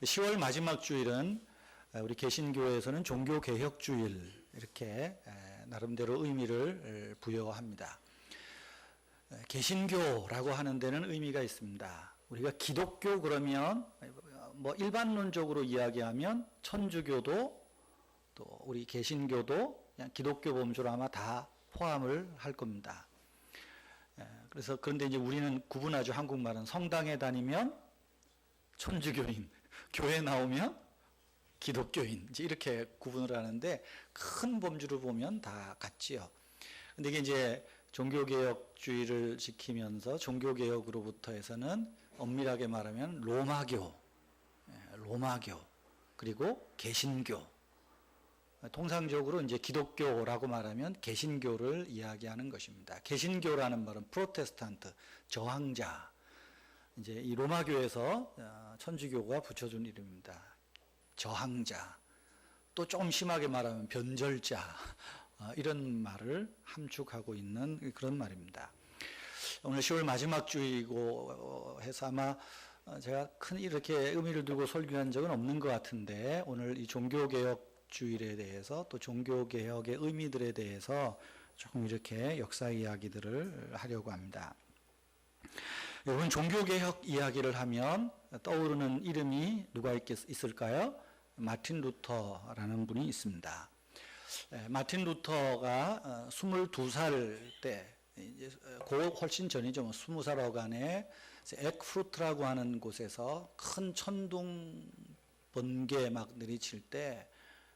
10월 마지막 주일은 우리 개신교에서는 종교개혁주일 이렇게 나름대로 의미를 부여합니다. 개신교라고 하는 데는 의미가 있습니다. 우리가 기독교 그러면 뭐 일반론적으로 이야기하면 천주교도 또 우리 개신교도 그냥 기독교 범주로 아마 다 포함을 할 겁니다. 그래서 그런데 이제 우리는 구분하죠. 한국말은 성당에 다니면 천주교인, 교회 나오면 기독교인, 이제 이렇게 구분을 하는데 큰 범주로 보면 다 같지요. 근데 이게 이제 종교개혁주의를 지키면서 종교개혁으로부터 해서는 엄밀하게 말하면 로마교, 그리고 개신교. 통상적으로 이제 기독교라고 말하면 개신교를 이야기하는 것입니다. 개신교라는 말은 프로테스탄트, 저항자. 이제 이 로마교에서 천주교가 붙여준 이름입니다. 저항자. 또 조금 심하게 말하면 변절자. 이런 말을 함축하고 있는 그런 말입니다. 오늘 10월 마지막 주이고 해서 아마 제가 큰 이렇게 의미를 두고 설교한 적은 없는 것 같은데 오늘 이 종교개혁 주일에 대해서 또 종교개혁의 의미들에 대해서 조금 이렇게 역사 이야기들을 하려고 합니다. 여러분 종교개혁 이야기를 하면 떠오르는 이름이 누가 있을까요? 마틴 루터라는 분이 있습니다. 마틴 루터가 22살 때, 그 훨씬 전이죠. 20살 어간에 에크프루트라고 하는 곳에서 큰 천둥 번개 막 내리칠 때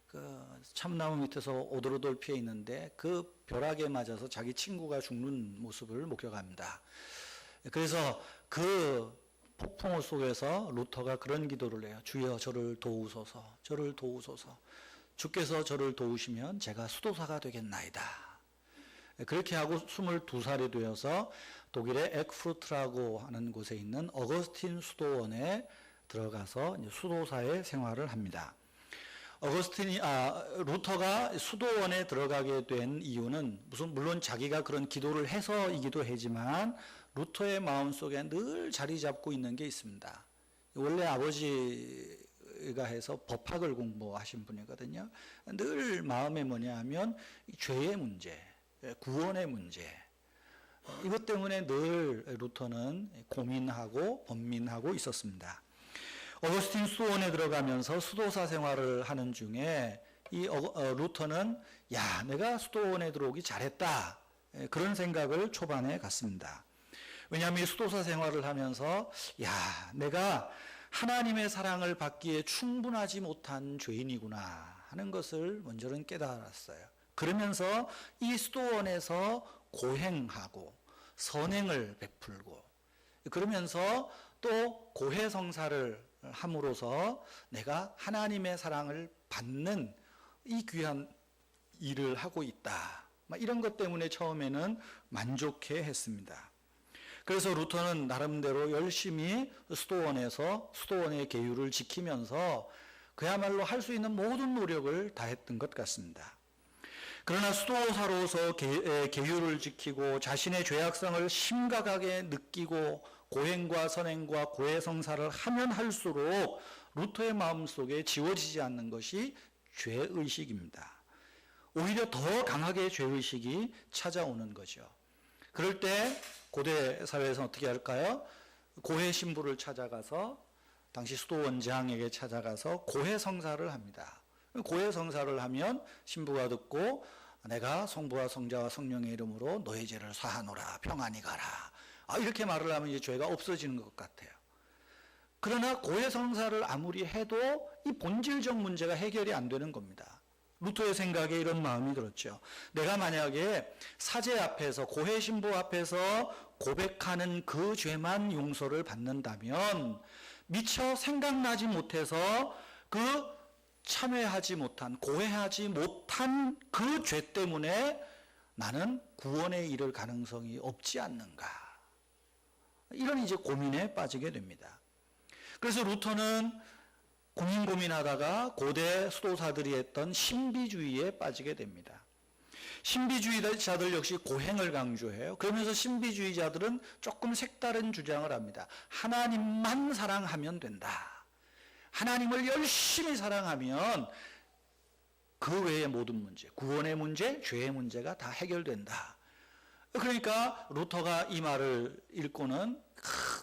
그 참나무 밑에서 오돌오돌 피해 있는데 그 벼락에 맞아서 자기 친구가 죽는 모습을 목격합니다. 그래서 그 폭풍우 속에서 루터가 그런 기도를 해요. 주여 저를 도우소서, 저를 도우소서. 주께서 저를 도우시면 제가 수도사가 되겠나이다. 그렇게 하고 22살이 되어서 독일의 에크프루트라고 하는 곳에 있는 어거스틴 수도원에 들어가서 수도사의 생활을 합니다. 루터가 수도원에 들어가게 된 이유는 물론 자기가 그런 기도를 해서이기도 하지만 루터의 마음속에 늘 자리 잡고 있는 게 있습니다. 원래 아버지가 해서 법학을 공부하신 분이거든요. 늘 마음에 뭐냐 하면 죄의 문제, 구원의 문제, 이것 때문에 늘 루터는 고민하고 번민하고 있었습니다. 어거스틴 수도원에 들어가면서 수도사 생활을 하는 중에 이 루터는 야, 내가 수도원에 들어오기 잘했다. 그런 생각을 초반에 갖습니다. 왜냐하면 수도사 생활을 하면서 야, 내가 하나님의 사랑을 받기에 충분하지 못한 죄인이구나 하는 것을 먼저는 깨달았어요. 그러면서 이 수도원에서 고행하고 선행을 베풀고 그러면서 또 고해성사를 함으로써 내가 하나님의 사랑을 받는 이 귀한 일을 하고 있다. 이런 것 때문에 처음에는 만족해 했습니다. 그래서 루터는 나름대로 열심히 수도원의 계율을 지키면서 그야말로 할 수 있는 모든 노력을 다했던 것 같습니다. 그러나 수도사로서 계율을 지키고 자신의 죄악성을 심각하게 느끼고 고행과 선행과 고해성사를 하면 할수록 루터의 마음속에 지워지지 않는 것이 죄의식입니다. 오히려 더 강하게 죄의식이 찾아오는 거죠. 그럴 때 고대 사회에서는 어떻게 할까요? 고해 신부를 찾아가서 당시 수도원장에게 찾아가서 고해성사를 합니다. 고해성사를 하면 신부가 듣고 내가 성부와 성자와 성령의 이름으로 너의 죄를 사하노라 평안히 가라. 이렇게 말을 하면 이제 죄가 없어지는 것 같아요. 그러나 고해성사를 아무리 해도 이 본질적 문제가 해결이 안 되는 겁니다. 루터의 생각에 이런 마음이 들었죠. 내가 만약에 사제 앞에서 고해 신부 앞에서 고백하는 그 죄만 용서를 받는다면 미처 생각나지 못해서 그 참회하지 못한, 고해하지 못한 그 죄 때문에 나는 구원에 이를 가능성이 없지 않는가. 이런 이제 고민에 빠지게 됩니다. 그래서 루터는 고민하다가 고대 수도사들이 했던 신비주의에 빠지게 됩니다. 신비주의자들 역시 고행을 강조해요. 그러면서 신비주의자들은 조금 색다른 주장을 합니다. 하나님만 사랑하면 된다. 하나님을 열심히 사랑하면 그 외의 모든 문제, 구원의 문제, 죄의 문제가 다 해결된다. 그러니까 루터가 이 말을 읽고는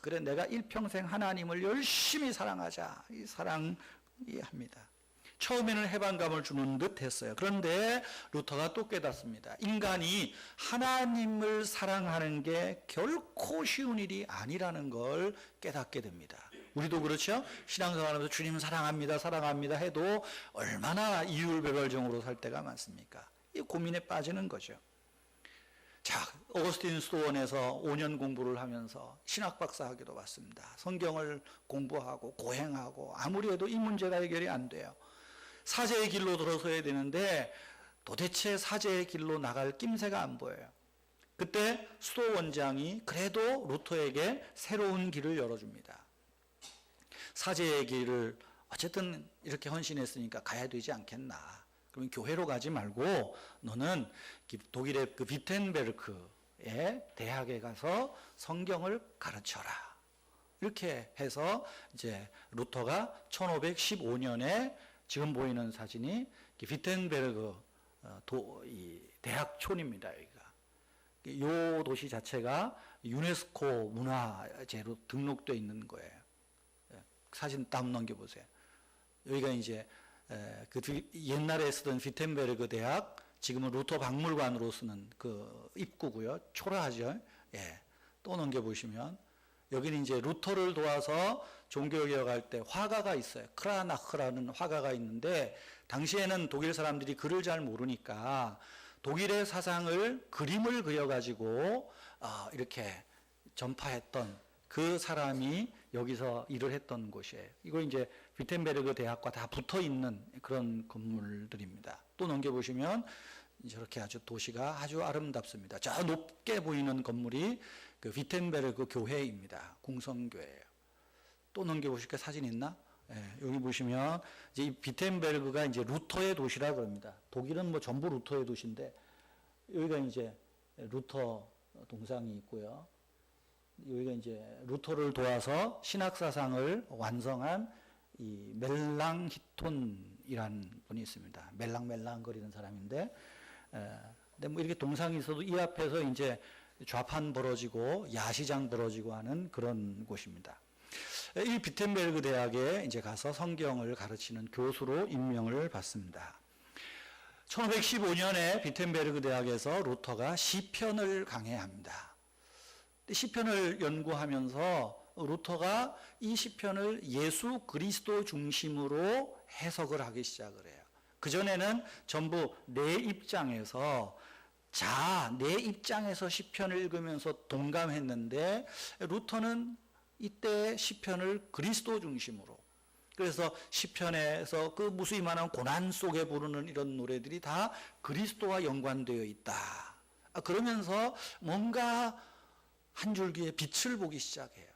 그래 내가 일평생 하나님을 열심히 사랑하자, 이 사랑이 합니다. 처음에는 해방감을 주는 듯 했어요. 그런데 루터가 또 깨닫습니다. 인간이 하나님을 사랑하는 게 결코 쉬운 일이 아니라는 걸 깨닫게 됩니다. 우리도 그렇죠? 신앙생활하면서 주님 사랑합니다, 사랑합니다 해도 얼마나 이율배별정으로 살 때가 많습니까? 이 고민에 빠지는 거죠. 자, 어거스틴 스토원에서 5년 공부를 하면서 신학 박사 학위도 받습니다. 성경을 공부하고 고행하고 아무리 해도 이 문제가 해결이 안 돼요. 사제의 길로 들어서야 되는데 도대체 사제의 길로 나갈 낌새가 안 보여요. 그때 수도 원장이 그래도 루터에게 새로운 길을 열어줍니다. 사제의 길을 어쨌든 이렇게 헌신했으니까 가야 되지 않겠나. 그러면 교회로 가지 말고 너는 독일의 그 비텐베르크의 대학에 가서 성경을 가르쳐라. 이렇게 해서 이제 루터가 1515년에 지금 보이는 사진이 비텐베르크 이 대학촌입니다. 여기가. 이 도시 자체가 유네스코 문화재로 등록되어 있는 거예요. 사진 다음 넘겨보세요. 여기가 이제 그 옛날에 쓰던 비텐베르크 대학, 지금은 루터 박물관으로 쓰는 그 입구고요. 초라하죠. 예. 또 넘겨보시면 여기는 이제 루터를 도와서 종교개혁할 때 화가가 있어요. 크라나흐라는 화가가 있는데 당시에는 독일 사람들이 글을 잘 모르니까 독일의 사상을 그림을 그려가지고 이렇게 전파했던 그 사람이 여기서 일을 했던 곳이에요. 이거 이제 비텐베르크 대학과 다 붙어 있는 그런 건물들입니다. 또 넘겨보시면 저렇게 아주 도시가 아주 아름답습니다. 저 높게 보이는 건물이 그 비텐베르크 교회입니다. 궁성교회예요. 또 넘겨보실까요? 사진 있나? 예, 여기 보시면 이제 이 비텐베르크가 이제 루터의 도시라 그럽니다. 독일은 뭐 전부 루터의 도시인데 여기가 이제 루터 동상이 있고요. 여기가 이제 루터를 도와서 신학 사상을 완성한 이 멜랑히톤이라는 분이 있습니다. 멜랑멜랑 거리는 사람인데, 근데 뭐 이렇게 동상이 있어도 이 앞에서 이제 좌판 벌어지고 야시장 벌어지고 하는 그런 곳입니다. 이 비텐베르크 대학에 이제 가서 성경을 가르치는 교수로 임명을 받습니다. 1515년에 비텐베르크 대학에서 루터가 시편을 강해합니다. 시편을 연구하면서 루터가 이 시편을 예수 그리스도 중심으로 해석을 하기 시작을 해요. 그전에는 전부 내 입장에서 내 입장에서 시편을 읽으면서 동감했는데 루터는 이때 시편을 그리스도 중심으로, 그래서 시편에서 그 무수히만한 고난 속에 부르는 이런 노래들이 다 그리스도와 연관되어 있다. 그러면서 뭔가 한 줄기의 빛을 보기 시작해요.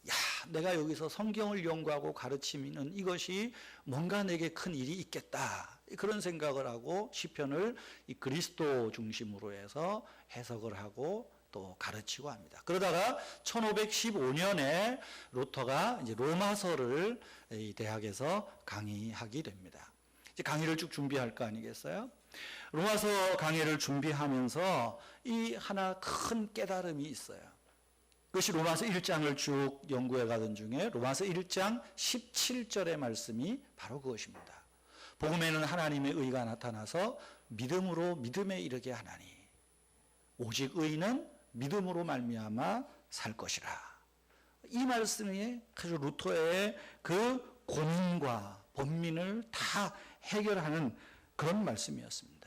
야, 내가 여기서 성경을 연구하고 가르치면 이것이 뭔가 내게 큰 일이 있겠다. 그런 생각을 하고 시편을 이 그리스도 중심으로 해서 해석을 하고 또 가르치고 합니다. 그러다가 1515년에 루터가 이제 로마서를 이 대학에서 강의하게 됩니다. 이제 강의를 쭉 준비할 거 아니겠어요? 로마서 강의를 준비하면서 이 하나 큰 깨달음이 있어요. 그것이 로마서 1장을 쭉 연구해 가던 중에 로마서 1장 17절의 말씀이 바로 그것입니다. 복음에는 하나님의 의가 나타나서 믿음으로 믿음에 이르게 하나니 오직 의는 믿음으로 말미암아 살 것이라. 이 말씀이 아주 루터의 그 고민과 번민을 다 해결하는 그런 말씀이었습니다.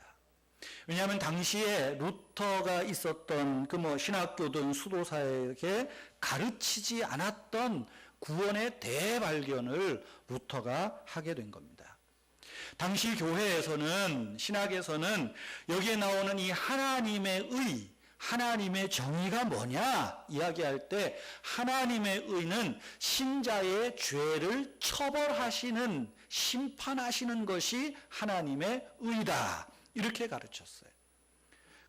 왜냐하면 당시에 루터가 있었던 그 신학교든 수도사에게 가르치지 않았던 구원의 대발견을 루터가 하게 된 겁니다. 당시 교회에서는, 신학에서는 여기에 나오는 이 하나님의 의, 하나님의 정의가 뭐냐 이야기할 때 하나님의 의는 신자의 죄를 처벌하시는, 심판하시는 것이 하나님의 의다. 이렇게 가르쳤어요.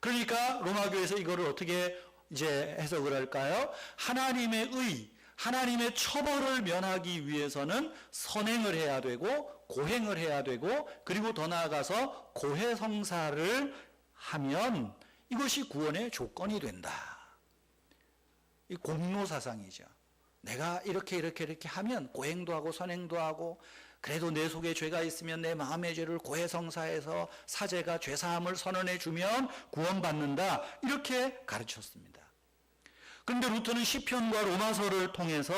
그러니까 로마교에서 이거를 어떻게 이제 해석을 할까요? 하나님의 의, 하나님의 처벌을 면하기 위해서는 선행을 해야 되고 고행을 해야 되고 그리고 더 나아가서 고해성사를 하면 이것이 구원의 조건이 된다. 이 공로사상이죠. 내가 이렇게 하면 고행도 하고 선행도 하고 그래도 내 속에 죄가 있으면 내 마음의 죄를 고해성사해서 사제가 죄사함을 선언해 주면 구원받는다. 이렇게 가르쳤습니다. 그런데 루터는 시편과 로마서를 통해서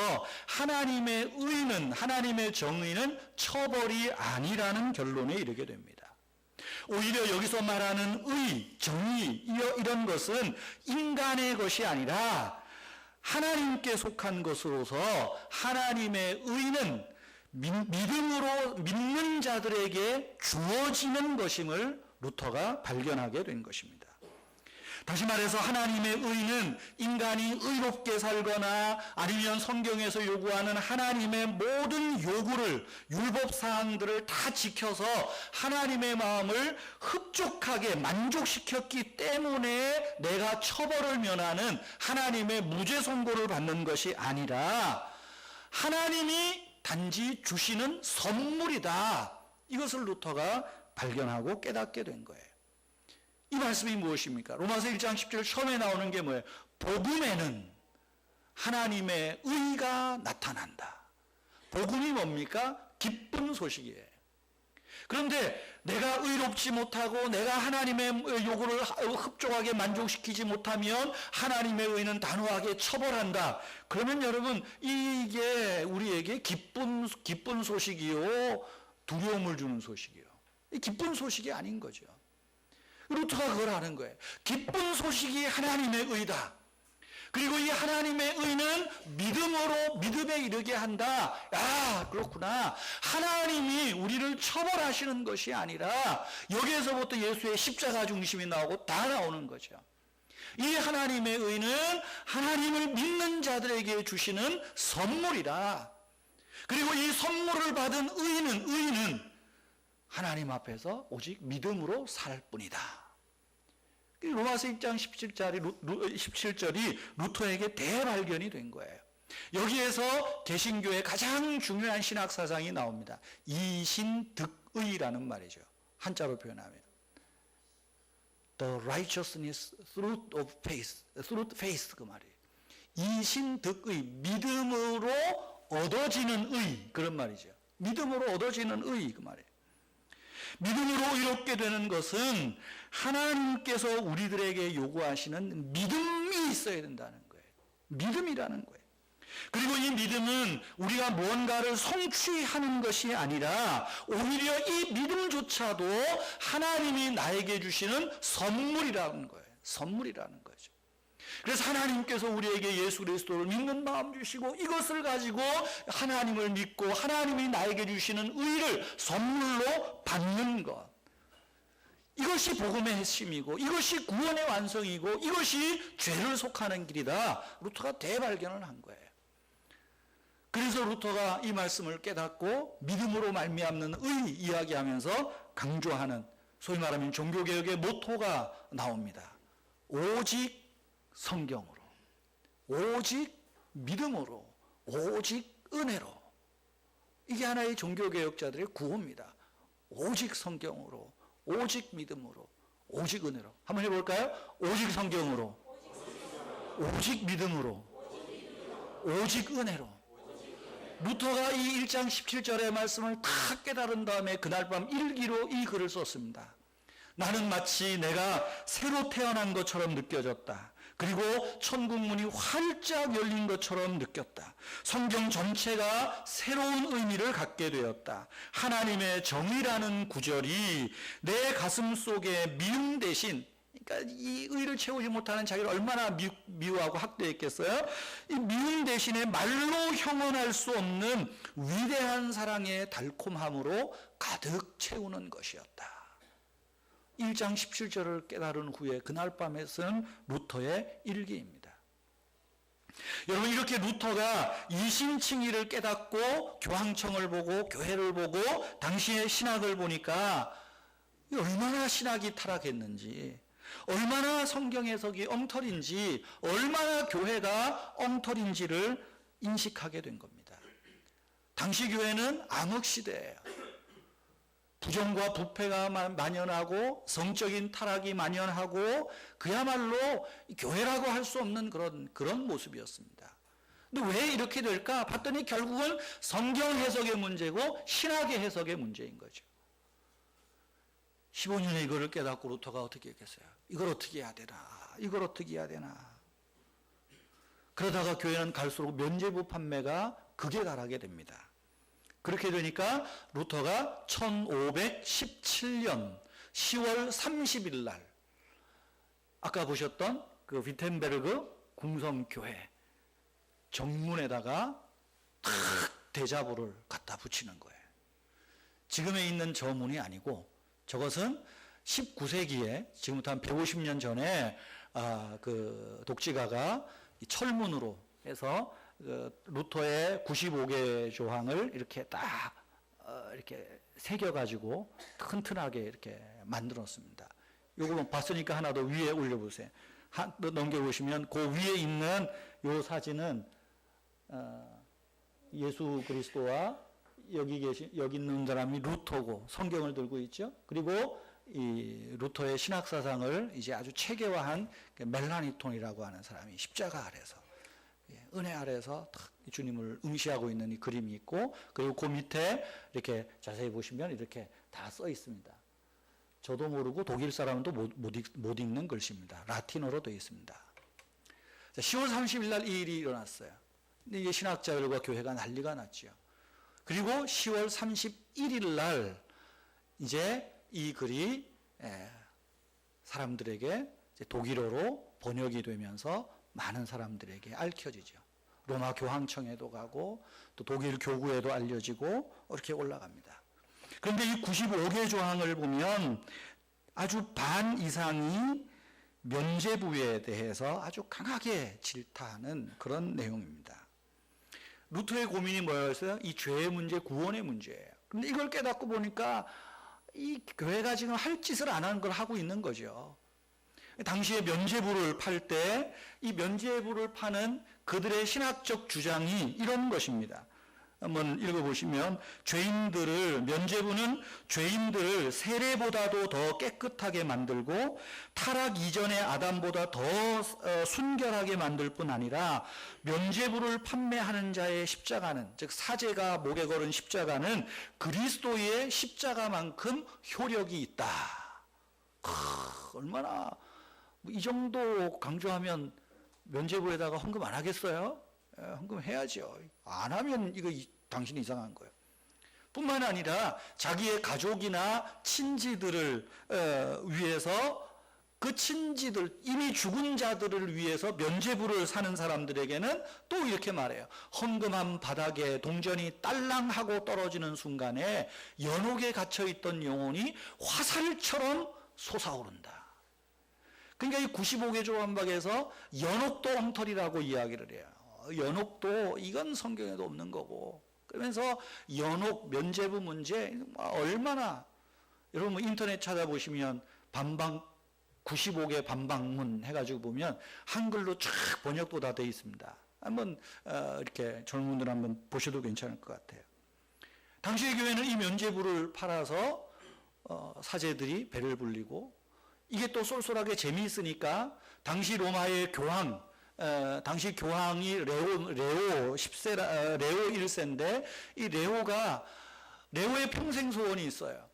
하나님의 의는, 하나님의 정의는 처벌이 아니라는 결론에 이르게 됩니다. 오히려 여기서 말하는 의, 정의 이런 것은 인간의 것이 아니라 하나님께 속한 것으로서 하나님의 의는 믿음으로 믿는 자들에게 주어지는 것임을 루터가 발견하게 된 것입니다. 다시 말해서 하나님의 의는 인간이 의롭게 살거나 아니면 성경에서 요구하는 하나님의 모든 요구를, 율법사항들을 다 지켜서 하나님의 마음을 흡족하게 만족시켰기 때문에 내가 처벌을 면하는 하나님의 무죄 선고를 받는 것이 아니라 하나님이 단지 주시는 선물이다. 이것을 루터가 발견하고 깨닫게 된 거예요. 이 말씀이 무엇입니까? 로마서 1장 10절 처음에 나오는 게 뭐예요? 복음에는 하나님의 의가 나타난다. 복음이 뭡니까? 기쁜 소식이에요. 그런데 내가 의롭지 못하고 내가 하나님의 요구를 흡족하게 만족시키지 못하면 하나님의 의는 단호하게 처벌한다. 그러면 여러분 이게 우리에게 기쁜 소식이요, 두려움을 주는 소식이요. 기쁜 소식이 아닌 거죠. 루터가 그걸 하는 거예요. 기쁜 소식이 하나님의 의다. 그리고 이 하나님의 의는 믿음에 이르게 한다. 아, 그렇구나. 하나님이 우리를 처벌하시는 것이 아니라 여기에서부터 예수의 십자가 중심이 나오고 다 나오는 거죠. 이 하나님의 의는 하나님을 믿는 자들에게 주시는 선물이다. 그리고 이 선물을 받은 의인은 하나님 앞에서 오직 믿음으로 살 뿐이다. 로마서 1장 17절이 루터에게 대발견이 된 거예요. 여기에서 개신교의 가장 중요한 신학사상이 나옵니다. 이신득의라는 말이죠. 한자로 표현하면 The righteousness through faith 그 말이에요. 이신득의, 믿음으로 얻어지는 의, 그런 말이죠. 믿음으로 얻어지는 의, 그 말이에요. 믿음으로 이롭게 되는 것은 하나님께서 우리들에게 요구하시는 믿음이 있어야 된다는 거예요. 믿음이라는 거예요. 그리고 이 믿음은 우리가 뭔가를 성취하는 것이 아니라 오히려 이 믿음조차도 하나님이 나에게 주시는 선물이라는 거예요. 선물이라는 거죠. 그래서 하나님께서 우리에게 예수 그리스도를 믿는 마음 주시고 이것을 가지고 하나님을 믿고 하나님이 나에게 주시는 의를 선물로 받는 것. 이것이 복음의 핵심이고 이것이 구원의 완성이고 이것이 죄를 속하는 길이다. 루터가 대발견을 한 거예요. 그래서 루터가 이 말씀을 깨닫고 믿음으로 말미암는 의 이야기하면서 강조하는 소위 말하면 종교개혁의 모토가 나옵니다. 오직 성경으로, 오직 믿음으로, 오직 은혜로. 이게 하나의 종교개혁자들의 구호입니다. 오직 성경으로, 오직 믿음으로, 오직 은혜로. 한번 해볼까요? 오직 성경으로, 오직 믿음으로, 오직 은혜로. 루터가 이 1장 17절의 말씀을 다 깨달은 다음에 그날 밤 일기로 이 글을 썼습니다. 나는 마치 내가 새로 태어난 것처럼 느껴졌다. 그리고 천국문이 활짝 열린 것처럼 느꼈다. 성경 전체가 새로운 의미를 갖게 되었다. 하나님의 정의라는 구절이 내 가슴 속에 미움 대신, 그러니까 이 의를 채우지 못하는 자기를 얼마나 미워하고 학대했겠어요? 이 미움 대신에 말로 형언할 수 없는 위대한 사랑의 달콤함으로 가득 채우는 것이었다. 1장 17절을 깨달은 후에 그날 밤에 쓴 루터의 일기입니다. 여러분, 이렇게 루터가 이신칭의를 깨닫고 교황청을 보고 교회를 보고 당시의 신학을 보니까 얼마나 신학이 타락했는지, 얼마나 성경 해석이 엉터리인지, 얼마나 교회가 엉터리인지를 인식하게 된 겁니다. 당시 교회는 암흑시대예요. 부정과 부패가 만연하고 성적인 타락이 만연하고 그야말로 교회라고 할 수 없는 그런 모습이었습니다. 근데 왜 이렇게 될까 봤더니 결국은 성경 해석의 문제고 신학의 해석의 문제인 거죠. 15년에 이거를 깨닫고 루터가 어떻게 했겠어요? 이걸 어떻게 해야 되나? 이걸 어떻게 해야 되나? 그러다가 교회는 갈수록 면죄부 판매가 극에 달하게 됩니다. 그렇게 되니까 루터가 1517년 10월 30일 날 아까 보셨던 그 위텐베르그 궁성교회 정문에다가 탁 대자보를 갖다 붙이는 거예요. 지금에 있는 저 문이 아니고 저것은 19세기에 지금부터 한 150년 전에 그 독지가가 철문으로 해서 루터의 95개 조항을 이렇게 딱 이렇게 새겨가지고 튼튼하게 이렇게 만들었습니다. 요거 봤으니까 하나 더 위에 올려보세요. 넘겨보시면 그 위에 있는 요 사진은 예수 그리스도와 여기 있는 사람이 루터고 성경을 들고 있죠. 그리고 이 루터의 신학 사상을 이제 아주 체계화한 멜라니톤이라고 하는 사람이 십자가 아래서 은혜 아래서 탁 주님을 응시하고 있는 이 그림이 있고 그리고 그 밑에 이렇게 자세히 보시면 이렇게 다 써 있습니다. 저도 모르고 독일 사람도 못 읽는 글씨입니다. 라틴어로 되어 있습니다. 10월 30일 날 이 일이 일어났어요. 근데 이게 신학자들과 교회가 난리가 났죠. 그리고 10월 31일 날 이제 이 글이 사람들에게 독일어로 번역이 되면서 많은 사람들에게 알려지죠. 로마 교황청에도 가고 또 독일 교구에도 알려지고 이렇게 올라갑니다. 그런데 이 95개 조항을 보면 아주 반 이상이 면죄부에 대해서 아주 강하게 질타하는 그런 내용입니다. 루터의 고민이 뭐였어요? 이 죄의 문제, 구원의 문제예요. 그런데 이걸 깨닫고 보니까 이 교회가 지금 할 짓을 안 하는 걸 하고 있는 거죠. 당시에 면죄부를 팔 때 이 면죄부를 파는 그들의 신학적 주장이 이런 것입니다. 한번 읽어보시면 면죄부는 죄인들을 세례보다도 더 깨끗하게 만들고 타락 이전의 아담보다 더 순결하게 만들 뿐 아니라 면죄부를 판매하는 자의 십자가는 즉 사제가 목에 걸은 십자가는 그리스도의 십자가만큼 효력이 있다. 얼마나 이 정도 강조하면 면죄부에다가 헌금 안 하겠어요? 헌금 해야죠. 안 하면 이거 당신이 이상한 거예요. 뿐만 아니라 자기의 가족이나 친지들을 위해서 그 친지들 이미 죽은 자들을 위해서 면죄부를 사는 사람들에게는 또 이렇게 말해요. 헌금한 바닥에 동전이 딸랑하고 떨어지는 순간에 연옥에 갇혀있던 영혼이 화살처럼 솟아오른다. 그러니까 이 95개 조항박에서 연옥도 엉터리라고 이야기를 해요. 연옥도 이건 성경에도 없는 거고 그러면서 연옥 면죄부 문제 얼마나 여러분 인터넷 찾아보시면 반방 95개 반박문 해가지고 보면 한글로 쫙 번역도 다 되어 있습니다. 한번 이렇게 젊은 분들 한번 보셔도 괜찮을 것 같아요. 당시의 교회는 이 면죄부를 팔아서 사제들이 배를 불리고 이게 또 쏠쏠하게 재미있으니까 당시 로마의 교황 당시 교황이 레오 1세인데 이 레오의 평생 소원이 있어요.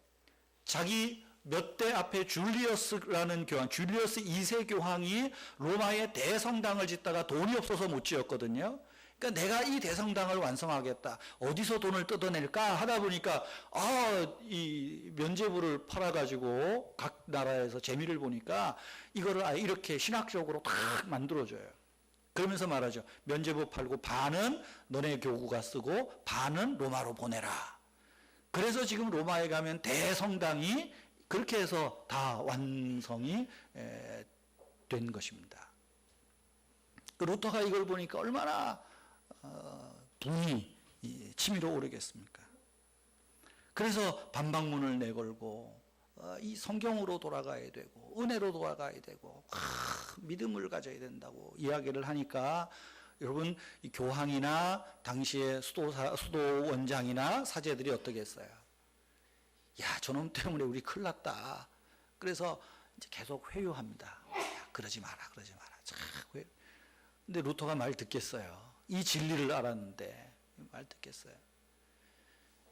자기 몇 대 앞에 줄리어스라는 교황, 줄리어스 2세 교황이 로마의 대성당을 짓다가 돈이 없어서 못 지었거든요. 그러니까 내가 이 대성당을 완성하겠다. 어디서 돈을 뜯어낼까 하다 보니까 이 면죄부를 팔아가지고 각 나라에서 재미를 보니까 이거를 이렇게 신학적으로 딱 만들어줘요. 그러면서 말하죠. 면죄부 팔고 반은 너네 교구가 쓰고 반은 로마로 보내라. 그래서 지금 로마에 가면 대성당이 그렇게 해서 다 완성이 된 것입니다. 루터가 이걸 보니까 얼마나 분이 치밀어 오르겠습니까? 그래서 반박문을 내걸고 이 성경으로 돌아가야 되고 은혜로 돌아가야 되고 믿음을 가져야 된다고 이야기를 하니까 여러분, 이 교황이나 당시의 수도 원장이나 사제들이 어떻게 했어요? 야, 저놈 때문에 우리 큰일 났다. 그래서 이제 계속 회유합니다. 야, 그러지 마라, 그러지 마라. 근데 루터가 말 듣겠어요. 이 진리를 알았는데 말 듣겠어요.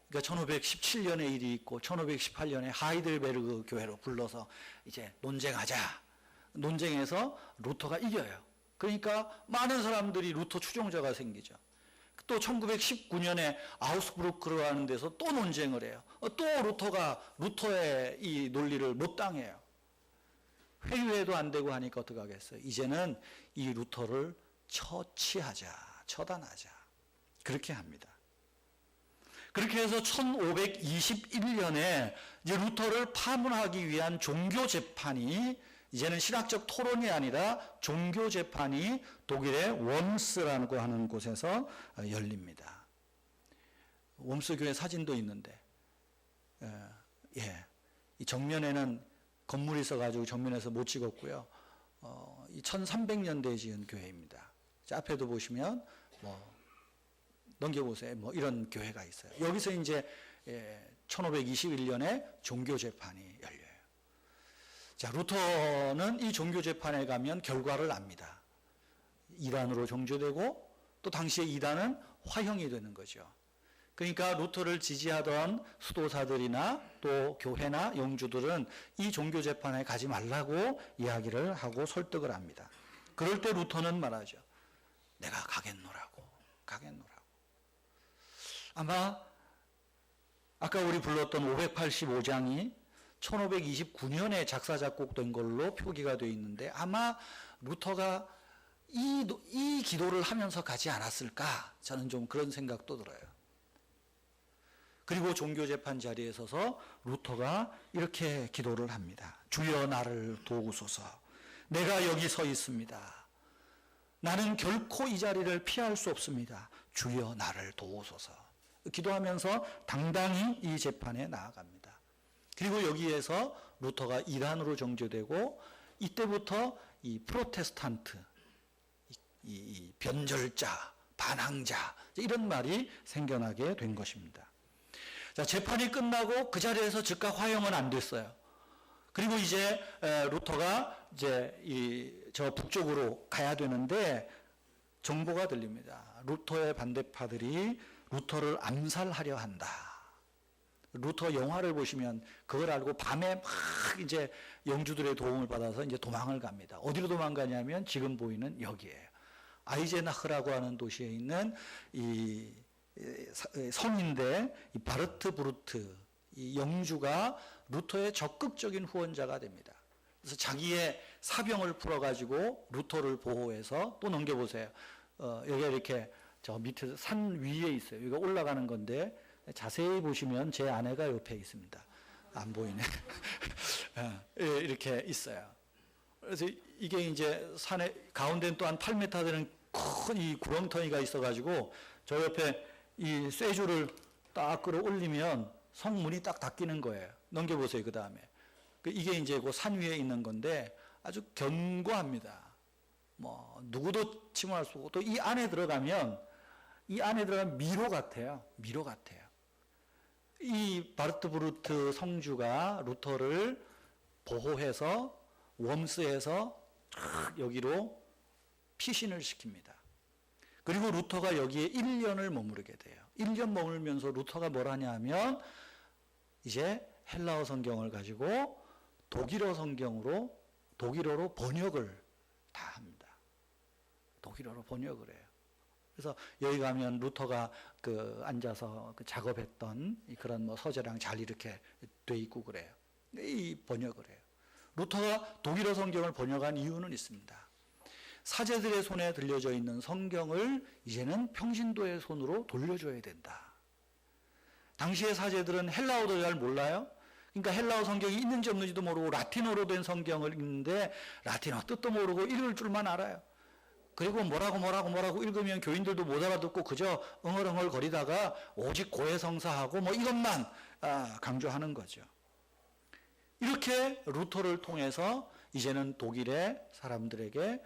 그러니까 1517년에 일이 있고 1518년에 하이델베르그 교회로 불러서 이제 논쟁하자. 논쟁에서 루터가 이겨요. 그러니까 많은 사람들이 루터 추종자가 생기죠. 또 1919년에 아우스부르크라는 데서 또 논쟁을 해요. 또 루터가 루터의 이 논리를 못 당해요. 회유해도 안 되고 하니까 어떻게 하겠어요? 이제는 이 루터를 처치하자, 처단하자. 그렇게 합니다. 그렇게 해서 1521년에 이제 루터를 파문하기 위한 종교 재판이 이제는 신학적 토론이 아니라 종교 재판이 독일의 웜스라고 하는 곳에서 열립니다. 웜스 교회 사진도 있는데, 이 정면에는 건물이 있어가지고 정면에서 못 찍었고요. 이 1300년대에 지은 교회입니다. 앞에도 보시면 넘겨보세요. 이런 교회가 있어요. 여기서 이제 1521년에 종교 재판이 열려요. 자, 루터는 이 종교 재판에 가면 결과를 압니다. 이단으로 정죄되고 또 당시에 이단은 화형이 되는 거죠. 그러니까 루터를 지지하던 수도사들이나 또 교회나 영주들은 이 종교 재판에 가지 말라고 이야기를 하고 설득을 합니다. 그럴 때 루터는 말하죠. 내가 가겠노라고. 아마 아까 우리 불렀던 585장이 1529년에 작사 작곡된 걸로 표기가 되어 있는데 아마 루터가 이 기도를 하면서 가지 않았을까? 저는 좀 그런 생각도 들어요. 그리고 종교재판 자리에 서서 루터가 이렇게 기도를 합니다. 주여 나를 도우소서. 내가 여기 서 있습니다. 나는 결코 이 자리를 피할 수 없습니다. 주여 나를 도우소서. 기도하면서 당당히 이 재판에 나아갑니다. 그리고 여기에서 루터가 이단으로 정죄되고 이때부터 이 프로테스탄트, 이 변절자, 반항자 이런 말이 생겨나게 된 것입니다. 자, 재판이 끝나고 그 자리에서 즉각 화형은 안 됐어요. 그리고 이제 루터가 이제 저 북쪽으로 가야 되는데 정보가 들립니다. 루터의 반대파들이 루터를 암살하려 한다. 루터 영화를 보시면 그걸 알고 밤에 막 이제 영주들의 도움을 받아서 이제 도망을 갑니다. 어디로 도망가냐면 지금 보이는 여기에요. 아이제나흐라고 하는 도시에 있는 이 성인데 이 바르트 브루트 이 영주가 루터의 적극적인 후원자가 됩니다. 그래서 자기의 사병을 풀어가지고 루터를 보호해서 또 넘겨보세요. 여기가 이렇게 저 밑에 산 위에 있어요. 여기가 올라가는 건데 자세히 보시면 제 아내가 옆에 있습니다. 안 보이네. 이렇게 있어요. 그래서 이게 이제 산에 가운데는 또 한 8m 되는 큰 이 구렁텅이가 있어가지고 저 옆에 이 쇠줄을 딱 끌어 올리면 성문이 딱 닫히는 거예요. 넘겨보세요. 그 다음에 이게 이제 그 산 위에 있는 건데 아주 견고합니다. 뭐 누구도 침몰할 수 없고 또 이 안에 들어가면 미로 같아요. 미로 같아요. 이 바르트브루트 성주가 루터를 보호해서 웜스에서 여기로 피신을 시킵니다. 그리고 루터가 여기에 1년을 머무르게 돼요. 1년 머물면서 루터가 뭘 하냐 하면 이제 헬라어 성경을 가지고 독일어로 번역을 다 합니다. 독일어로 번역을 해요. 그래서 여기 가면 루터가 앉아서 작업했던 그런 뭐 서재랑 잘 이렇게 돼 있고 그래요. 이 번역을 해요. 루터가 독일어 성경을 번역한 이유는 있습니다. 사제들의 손에 들려져 있는 성경을 이제는 평신도의 손으로 돌려줘야 된다. 당시의 사제들은 헬라어도 잘 몰라요. 그러니까 헬라어 성경이 있는지 없는지도 모르고 라틴어로 된 성경을 읽는데 라틴어 뜻도 모르고 읽을 줄만 알아요. 그리고 뭐라고 읽으면 교인들도 못 알아듣고 그저 응얼응얼 거리다가 오직 고해성사하고 뭐 이것만 강조하는 거죠. 이렇게 루터를 통해서 이제는 독일의 사람들에게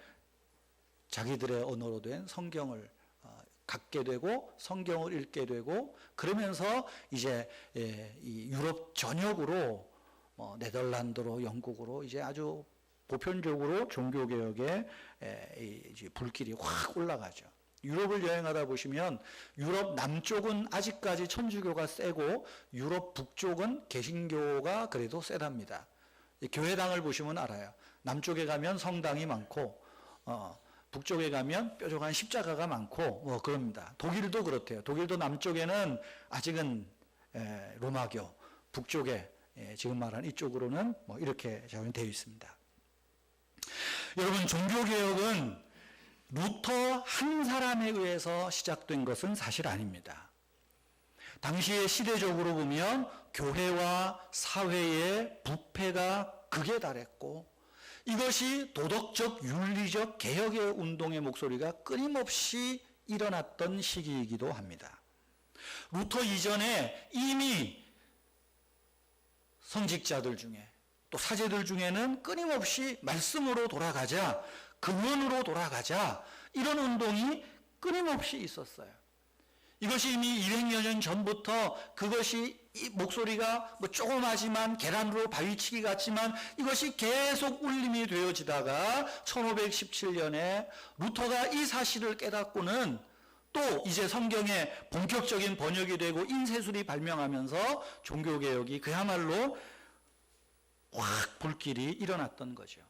자기들의 언어로 된 성경을 갖게 되고 성경을 읽게 되고 그러면서 이제 이 유럽 전역으로 네덜란드로 영국으로 이제 아주 보편적으로 종교개혁의 불길이 확 올라가죠. 유럽을 여행하다 보시면 유럽 남쪽은 아직까지 천주교가 세고 유럽 북쪽은 개신교가 그래도 세답니다. 교회당을 보시면 알아요. 남쪽에 가면 성당이 많고 북쪽에 가면 뾰족한 십자가가 많고 그럽니다. 독일도 그렇대요. 독일도 남쪽에는 아직은 로마교, 북쪽에 지금 말한 이쪽으로는 이렇게 되어 있습니다. 여러분, 종교개혁은 루터 한 사람에 의해서 시작된 것은 사실 아닙니다. 당시에 시대적으로 보면 교회와 사회의 부패가 극에 달했고 이것이 도덕적 윤리적 개혁의 운동의 목소리가 끊임없이 일어났던 시기이기도 합니다. 루터 이전에 이미 성직자들 중에 또 사제들 중에는 끊임없이 말씀으로 돌아가자, 근원으로 돌아가자 이런 운동이 끊임없이 있었어요. 이것이 이미 200여 년 전부터 그것이 이 목소리가 조그마지만 계란으로 바위치기 같지만 이것이 계속 울림이 되어지다가 1517년에 루터가 이 사실을 깨닫고는 또 이제 성경의 본격적인 번역이 되고 인쇄술이 발명하면서 종교개혁이 그야말로 확 불길이 일어났던 거죠.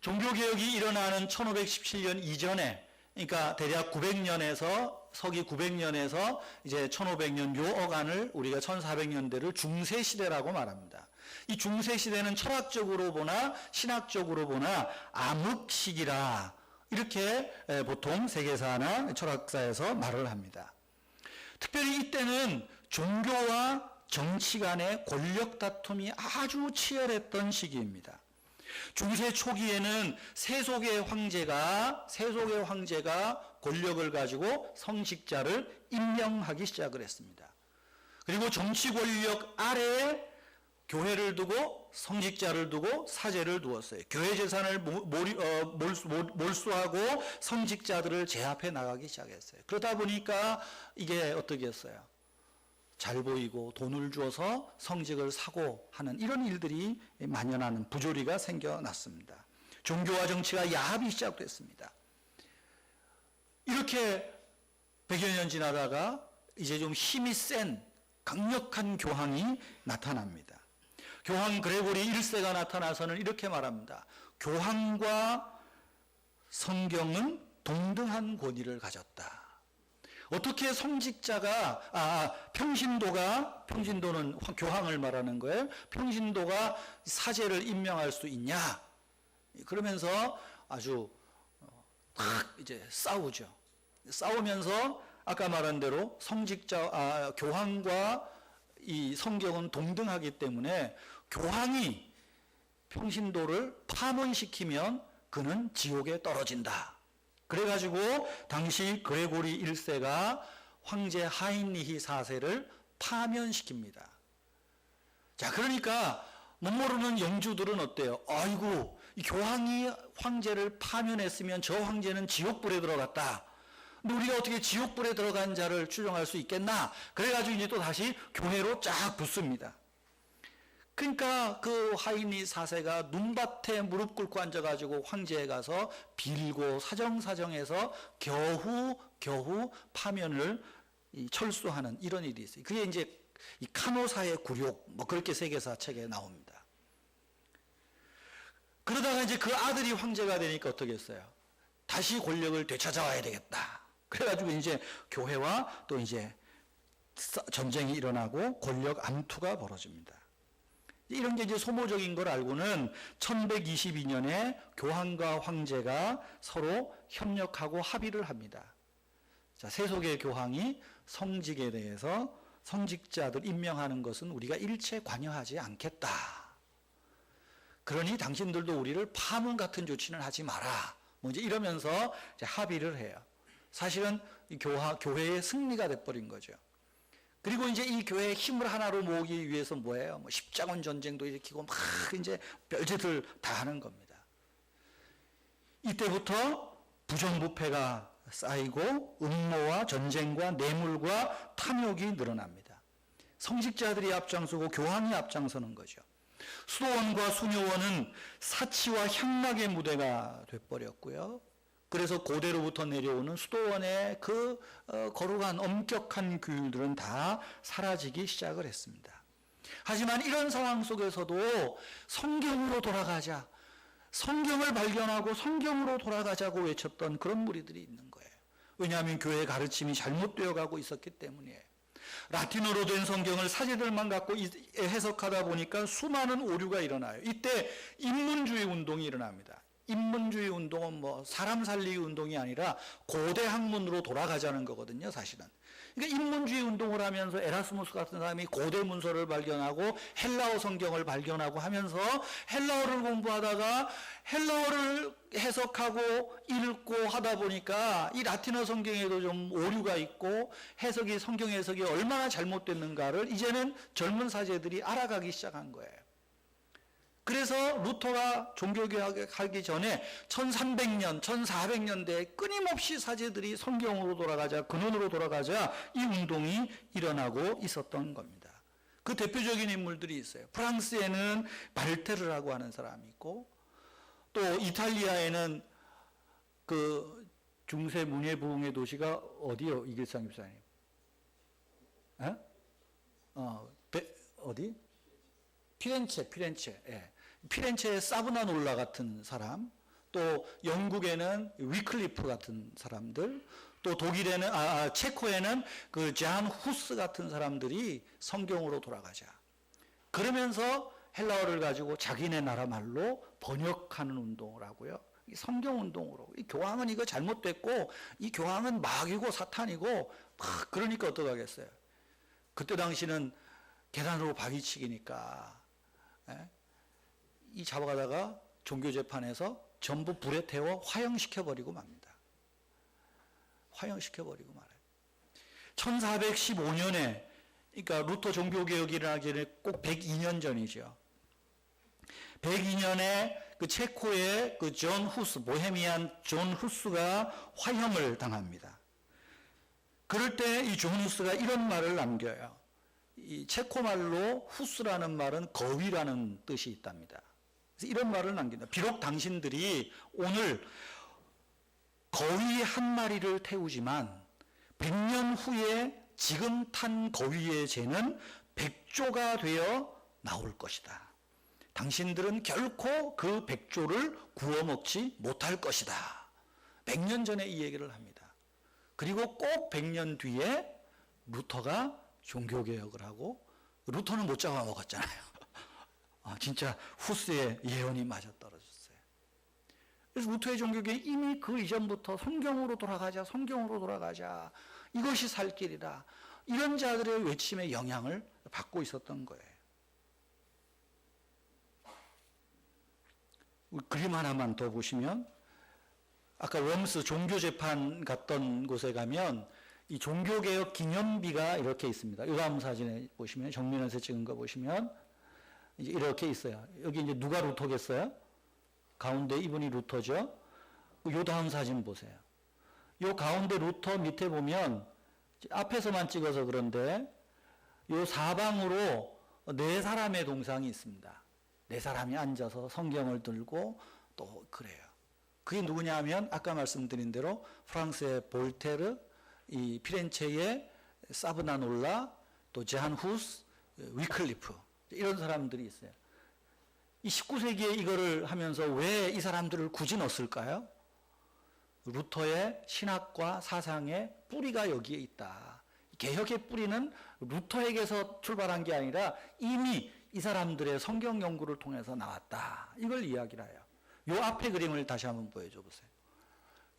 종교개혁이 일어나는 1517년 이전에 그러니까 대략 900년에서 서기 900년에서 이제 1500년 요 어간을 우리가 1400년대를 중세시대라고 말합니다. 이 중세시대는 철학적으로 보나 신학적으로 보나 암흑시기라 이렇게 보통 세계사나 철학사에서 말을 합니다. 특별히 이때는 종교와 정치 간의 권력 다툼이 아주 치열했던 시기입니다. 중세 초기에는 세속의 황제가 권력을 가지고 성직자를 임명하기 시작을 했습니다. 그리고 정치 권력 아래에 교회를 두고 성직자를 두고 사제를 두었어요. 교회 재산을 몰수하고 성직자들을 제압해 나가기 시작했어요. 그러다 보니까 이게 어떻게 했어요? 잘 보이고 돈을 주어서 성직을 사고 하는 이런 일들이 만연하는 부조리가 생겨났습니다. 종교와 정치가 야합이 시작됐습니다. 이렇게 100여 년 지나다가 이제 좀 힘이 센 강력한 교황이 나타납니다. 교황 그레고리 1세가 나타나서는 이렇게 말합니다. 교황과 성경은 동등한 권위를 가졌다. 어떻게 성직자가 평신도는 교황을 말하는 거예요. 평신도가 사제를 임명할 수 있냐? 그러면서 아주 이제 싸우죠. 싸우면서 아까 말한 대로 교황과 이 성경은 동등하기 때문에 교황이 평신도를 파문시키면 그는 지옥에 떨어진다. 그래가지고 당시 그레고리 1세가 황제 하인리히 4세를 파면시킵니다. 자, 그러니까 못 모르는 영주들은 어때요? 아이고, 이 교황이 황제를 파면했으면 저 황제는 지옥불에 들어갔다. 근데 우리가 어떻게 지옥불에 들어간 자를 추정할 수 있겠나? 그래가지고 이제 또 다시 교회로 쫙 붙습니다. 그러니까 그 하인리 4세가 눈밭에 무릎 꿇고 앉아가지고 황제에 가서 빌고 사정사정해서 겨우 파면을 철수하는 이런 일이 있어요. 그게 이제 이 카노사의 굴욕 그렇게 세계사 책에 나옵니다. 그러다가 이제 그 아들이 황제가 되니까 어떻게 했어요? 다시 권력을 되찾아와야 되겠다. 그래가지고 이제 교회와 또 이제 전쟁이 일어나고 권력 암투가 벌어집니다. 이런 게 이제 소모적인 걸 알고는 1122년에 교황과 황제가 서로 협력하고 합의를 합니다. 자, 세속의 교황이 성직에 대해서 성직자들 임명하는 것은 우리가 일체 관여하지 않겠다. 그러니 당신들도 우리를 파문 같은 조치는 하지 마라. 이제 이러면서 이제 합의를 해요. 사실은 이 교회의 승리가 돼버린 거죠. 그리고 이제 이 교회의 힘을 하나로 모으기 위해서 뭐예요? 십자군 전쟁도 일으키고 이제 별짓을 다 하는 겁니다. 이때부터 부정부패가 쌓이고 음모와 전쟁과 뇌물과 탐욕이 늘어납니다. 성직자들이 앞장서고 교황이 앞장서는 거죠. 수도원과 수녀원은 사치와 향락의 무대가 돼버렸고요. 그래서 고대로부터 내려오는 수도원의 그 거룩한 엄격한 규율들은 다 사라지기 시작을 했습니다. 하지만 이런 상황 속에서도 성경으로 돌아가자, 성경을 발견하고 성경으로 돌아가자고 외쳤던 그런 무리들이 있는 거예요. 왜냐하면 교회의 가르침이 잘못되어 가고 있었기 때문이에요. 라틴어로 된 성경을 사제들만 갖고 해석하다 보니까 수많은 오류가 일어나요. 이때 인문주의 운동이 일어납니다. 인문주의 운동은 뭐 사람 살리기 운동이 아니라 고대 학문으로 돌아가자는 거거든요, 사실은. 그러니까 인문주의 운동을 하면서 에라스무스 같은 사람이 고대 문서를 발견하고 헬라어 성경을 발견하고 하면서 헬라어를 공부하다가 헬라어를 해석하고 읽고 하다 보니까 이 라틴어 성경에도 좀 오류가 있고 해석이, 성경 해석이 얼마나 잘못됐는가를 이제는 젊은 사제들이 알아가기 시작한 거예요. 그래서 루터가 종교개혁하기 전에 1300년, 1400년대에 끊임없이 사제들이 성경으로 돌아가자, 근원으로 돌아가자 이 운동이 일어나고 있었던 겁니다. 그 대표적인 인물들이 있어요. 프랑스에는 발테르라고 하는 사람이 있고, 또 이탈리아에는 그 중세 문예 부흥의 도시가 어디요? 이길상 집사님? 어디? 피렌체. 예. 피렌체의 사브나놀라 같은 사람, 또 영국에는 위클리프 같은 사람들, 또 독일에는 체코에는 그 잔 후스 같은 사람들이 성경으로 돌아가자. 그러면서 헬라어를 가지고 자기네 나라 말로 번역하는 운동을 하고요. 성경 운동으로. 이 교황은 이거 잘못됐고, 이 교황은 마귀고 사탄이고, 그러니까 어떡하겠어요. 그때 당시는 계단으로 바위치기니까. 이 잡아가다가 종교재판에서 전부 불에 태워 화형시켜버리고 맙니다. 화형시켜버리고 말아요. 1415년에, 그러니까 루터 종교개혁이 일어나기 전에 꼭 102년 전이죠. 102년에 그 체코의 그 존 후스, 보헤미안 존 후스가 화형을 당합니다. 그럴 때 이 존 후스가 이런 말을 남겨요. 이 체코 말로 후스라는 말은 거위라는 뜻이 있답니다. 그래서 이런 말을 남긴다. 비록 당신들이 오늘 거위 한 마리를 태우지만 100년 후에 지금 탄 거위의 죄는 100조가 되어 나올 것이다. 당신들은 결코 그 100조를 구워 먹지 못할 것이다. 100년 전에 이 얘기를 합니다. 그리고 꼭 100년 뒤에 루터가 종교개혁을 하고, 루터는 못 잡아먹었잖아요. 진짜 후스의 예언이 맞아떨어졌어요. 그래서 루터의 종교개혁이 이미 그 이전부터 성경으로 돌아가자, 성경으로 돌아가자, 이것이 살 길이다, 이런 자들의 외침에 영향을 받고 있었던 거예요. 그림 하나만 더 보시면, 아까 웜스 종교재판 갔던 곳에 가면 이 종교개혁 기념비가 이렇게 있습니다. 이 다음 사진에 보시면, 정면에서 찍은 거 보시면 이제 이렇게 있어요. 여기 이제 누가 루터겠어요? 가운데 이분이 루터죠. 요 다음 사진 보세요. 요 가운데 루터 밑에 보면, 앞에서만 찍어서 그런데 요 사방으로 4사람의 동상이 있습니다. 4사람이 앉아서 성경을 들고 또 그래요. 그게 누구냐 하면 아까 말씀드린 대로 프랑스의 볼테르, 이 피렌체의 사브나놀라, 또 잔 후스, 위클리프, 이런 사람들이 있어요. 이 19세기에 이거를 하면서 왜 이 사람들을 굳이 넣었을까요? 루터의 신학과 사상의 뿌리가 여기에 있다. 개혁의 뿌리는 루터에게서 출발한 게 아니라 이미 이 사람들의 성경 연구를 통해서 나왔다. 이걸 이야기를 해요. 요 앞에 그림을 다시 한번 보여줘 보세요.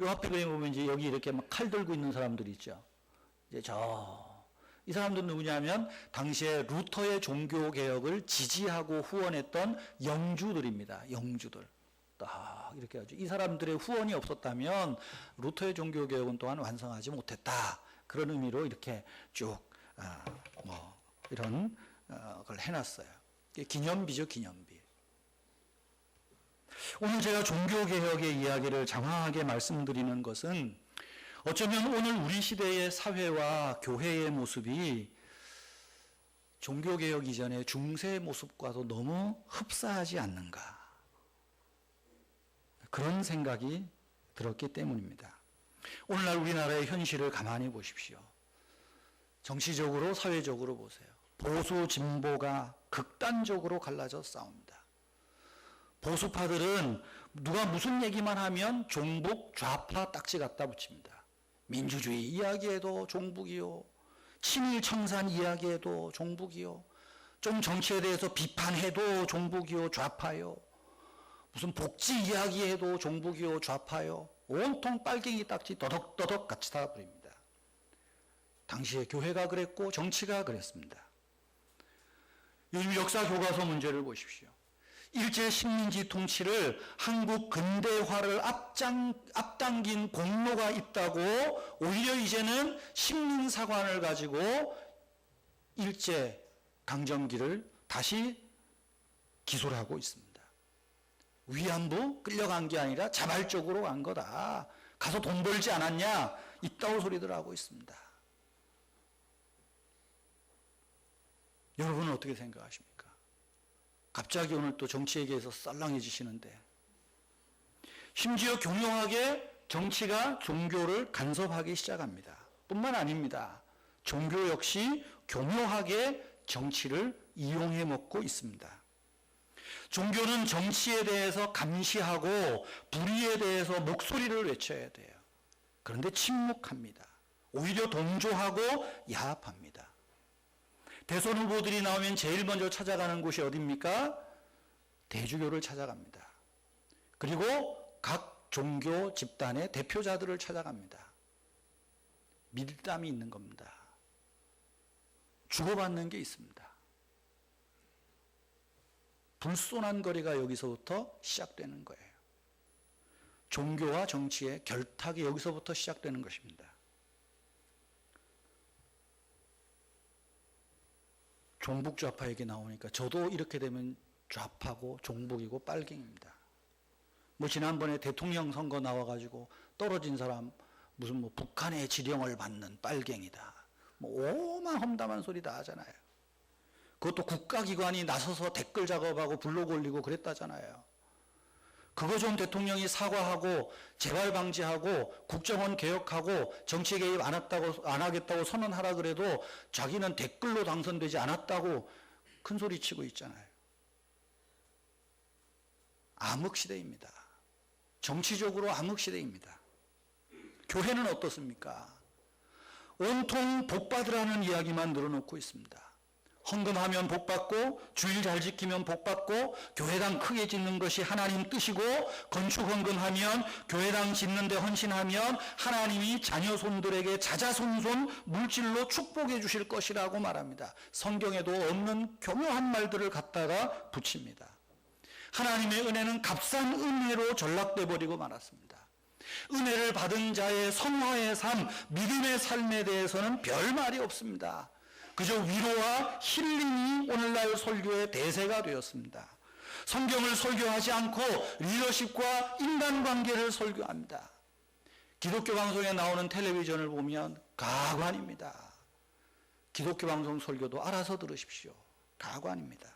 요 앞에 그림 보면 이제 여기 이렇게 막 칼 들고 있는 사람들이 있죠. 이제 이 사람들은 누구냐면 당시에 루터의 종교 개혁을 지지하고 후원했던 영주들입니다. 영주들. 딱 이렇게 하죠. 이 사람들의 후원이 없었다면 루터의 종교 개혁은 또한 완성하지 못했다. 그런 의미로 이렇게 쭉 이런 걸 해놨어요. 기념비죠, 기념비. 오늘 제가 종교개혁의 이야기를 장황하게 말씀드리는 것은 어쩌면 오늘 우리 시대의 사회와 교회의 모습이 종교개혁 이전의 중세의 모습과도 너무 흡사하지 않는가, 그런 생각이 들었기 때문입니다. 오늘날 우리나라의 현실을 가만히 보십시오. 정치적으로, 사회적으로 보세요. 보수, 진보가 극단적으로 갈라져 싸웁니다. 보수파들은 누가 무슨 얘기만 하면 종북, 좌파 딱지 갖다 붙입니다. 민주주의 이야기해도 종북이요. 친일 청산 이야기해도 종북이요. 좀 정치에 대해서 비판해도 종북이요, 좌파요. 무슨 복지 이야기해도 종북이요, 좌파요. 온통 빨갱이 딱지 더덕더덕 같이 다 부립니다. 당시에 교회가 그랬고 정치가 그랬습니다. 요즘 역사 교과서 문제를 보십시오. 일제 식민지 통치를 한국 근대화를 앞당긴 공로가 있다고 오히려 이제는 식민사관을 가지고 일제 강점기를 다시 기소를 하고 있습니다. 위안부 끌려간 게 아니라 자발적으로 간 거다. 가서 돈 벌지 않았냐? 이따오 소리들 하고 있습니다. 여러분은 어떻게 생각하십니까? 갑자기 오늘 또 정치 얘기에서 썰렁해지시는데, 심지어 교묘하게 정치가 종교를 간섭하기 시작합니다. 뿐만 아닙니다. 종교 역시 교묘하게 정치를 이용해 먹고 있습니다. 종교는 정치에 대해서 감시하고 불의에 대해서 목소리를 외쳐야 돼요. 그런데 침묵합니다. 오히려 동조하고 야합합니다. 대선 후보들이 나오면 제일 먼저 찾아가는 곳이 어디입니까? 대주교를 찾아갑니다. 그리고 각 종교 집단의 대표자들을 찾아갑니다. 밀담이 있는 겁니다. 주고받는 게 있습니다. 불손한 거리가 여기서부터 시작되는 거예요. 종교와 정치의 결탁이 여기서부터 시작되는 것입니다. 종북 좌파 얘기 나오니까 저도 이렇게 되면 좌파고 종북이고 빨갱입니다. 뭐 지난번에 대통령 선거 나와가지고 떨어진 사람 무슨 뭐 북한의 지령을 받는 빨갱이다. 뭐 오만 험담한 소리 다 하잖아요. 그것도 국가기관이 나서서 댓글 작업하고 블로그 올리고 그랬다잖아요. 그거 좀 대통령이 사과하고 재발 방지하고 국정원 개혁하고 정치 개입 안 하겠다고 선언하라 그래도 자기는 댓글로 당선되지 않았다고 큰 소리 치고 있잖아요. 암흑시대입니다. 정치적으로 암흑시대입니다. 교회는 어떻습니까? 온통 복받으라는 이야기만 늘어놓고 있습니다. 헌금하면 복받고 주일 잘 지키면 복받고 교회당 크게 짓는 것이 하나님 뜻이고 건축 헌금하면 교회당 짓는 데 헌신하면 하나님이 자녀 손들에게 자자손손 물질로 축복해 주실 것이라고 말합니다. 성경에도 없는 교묘한 말들을 갖다가 붙입니다. 하나님의 은혜는 값싼 은혜로 전락돼 버리고 말았습니다. 은혜를 받은 자의 성화의 삶, 믿음의 삶에 대해서는 별 말이 없습니다. 그저 위로와 힐링이 오늘날 설교의 대세가 되었습니다. 성경을 설교하지 않고 리더십과 인간관계를 설교합니다. 기독교 방송에 나오는 텔레비전을 보면 가관입니다. 기독교 방송 설교도 알아서 들으십시오. 가관입니다.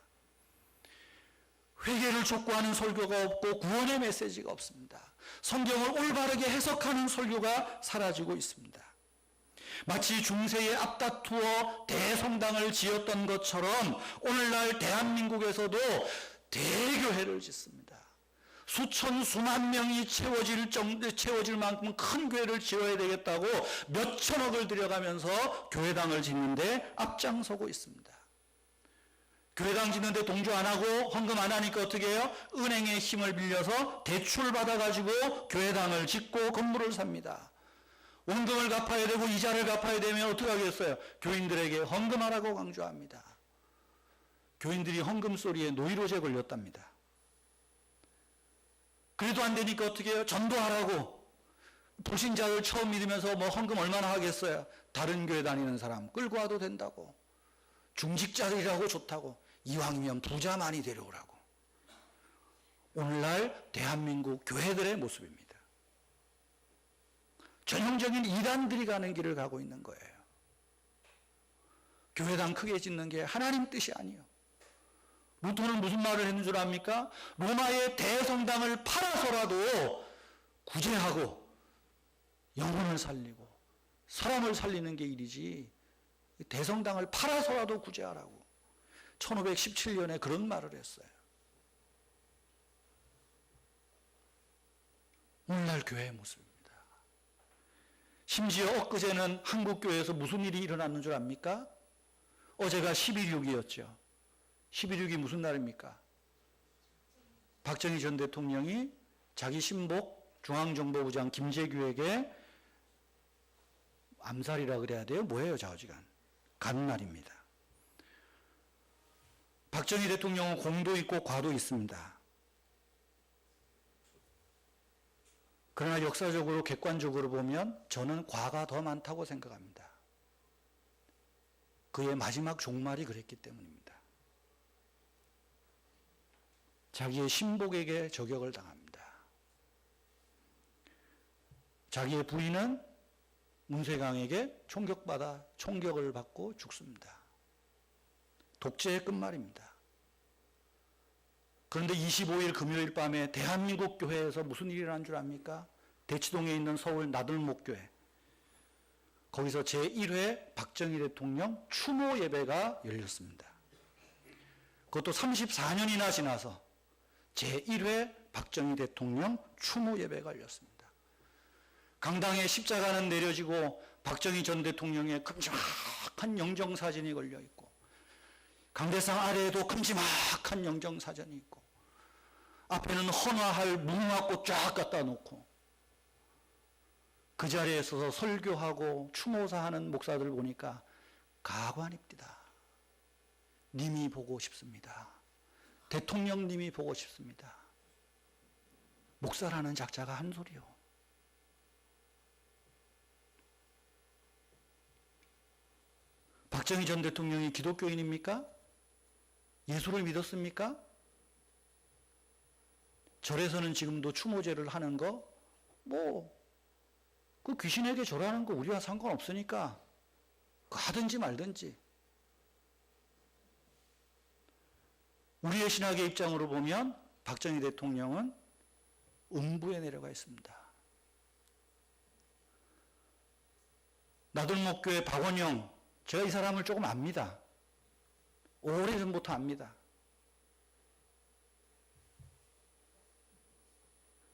회개를 촉구하는 설교가 없고 구원의 메시지가 없습니다. 성경을 올바르게 해석하는 설교가 사라지고 있습니다. 마치 중세에 앞다투어 대성당을 지었던 것처럼 오늘날 대한민국에서도 대교회를 짓습니다. 수천 수만 명이 채워질 만큼 큰 교회를 지어야 되겠다고 몇 천억을 들여가면서 교회당을 짓는데 앞장서고 있습니다. 교회당 짓는데 동조 안 하고 헌금 안 하니까 어떻게 해요? 은행의 힘을 빌려서 대출 받아가지고 교회당을 짓고 건물을 삽니다. 원금을 갚아야 되고 이자를 갚아야 되면 어떻게 하겠어요? 교인들에게 헌금하라고 강조합니다. 교인들이 헌금 소리에 노이로제 걸렸답니다. 그래도 안 되니까 어떻게 해요? 전도하라고. 불신자를 처음 믿으면서 뭐 헌금 얼마나 하겠어요? 다른 교회 다니는 사람 끌고 와도 된다고. 중직자들이라고 좋다고. 이왕이면 부자 많이 데려오라고. 오늘날 대한민국 교회들의 모습입니다. 전형적인 이단들이 가는 길을 가고 있는 거예요. 교회당 크게 짓는 게 하나님 뜻이 아니에요. 루터는 무슨 말을 했는 줄 압니까? 로마의 대성당을 팔아서라도 구제하고 영혼을 살리고 사람을 살리는 게 일이지 대성당을 팔아서라도 구제하라고 1517년에 그런 말을 했어요. 오늘날 교회의 모습입니다. 심지어 엊그제는 한국교회에서 무슨 일이 일어났는 줄 압니까? 어제가 11.6이었죠. 11.6이 무슨 날입니까? 박정희 전 대통령이 자기 신복 중앙정보부장 김재규에게 암살이라 그래야 돼요? 뭐예요, 좌우지간? 간 날입니다. 박정희 대통령은 공도 있고 과도 있습니다. 그러나 역사적으로 객관적으로 보면 저는 과가 더 많다고 생각합니다. 그의 마지막 종말이 그랬기 때문입니다. 자기의 신복에게 저격을 당합니다. 자기의 부인은 문세강에게 총격을 받고 죽습니다. 독재의 끝말입니다. 그런데 25일 금요일 밤에 대한민국 교회에서 무슨 일이 일어난 줄 압니까? 대치동에 있는 서울 나들목교회. 거기서 제1회 박정희 대통령 추모 예배가 열렸습니다. 그것도 34년이나 지나서 제1회 박정희 대통령 추모 예배가 열렸습니다. 강당에 십자가는 내려지고 박정희 전 대통령의 큼지막한 영정사진이 걸려있고 강대상 아래에도 큼지막한 영정사진이 있고 앞에는 헌화할 무궁화꽃 쫙 갖다 놓고 그 자리에 서서 설교하고 추모사 하는 목사들 보니까 가관입니다. 님이 보고 싶습니다. 대통령님이 보고 싶습니다. 목사라는 작자가 한 소리요. 박정희 전 대통령이 기독교인입니까? 예수를 믿었습니까? 절에서는 지금도 추모제를 하는 거, 그 귀신에게 절하는 거 우리와 상관없으니까 하든지 말든지. 우리의 신학의 입장으로 보면 박정희 대통령은 음부에 내려가 있습니다. 나들목교회 박원영, 제가 이 사람을 조금 압니다. 오래전부터 압니다.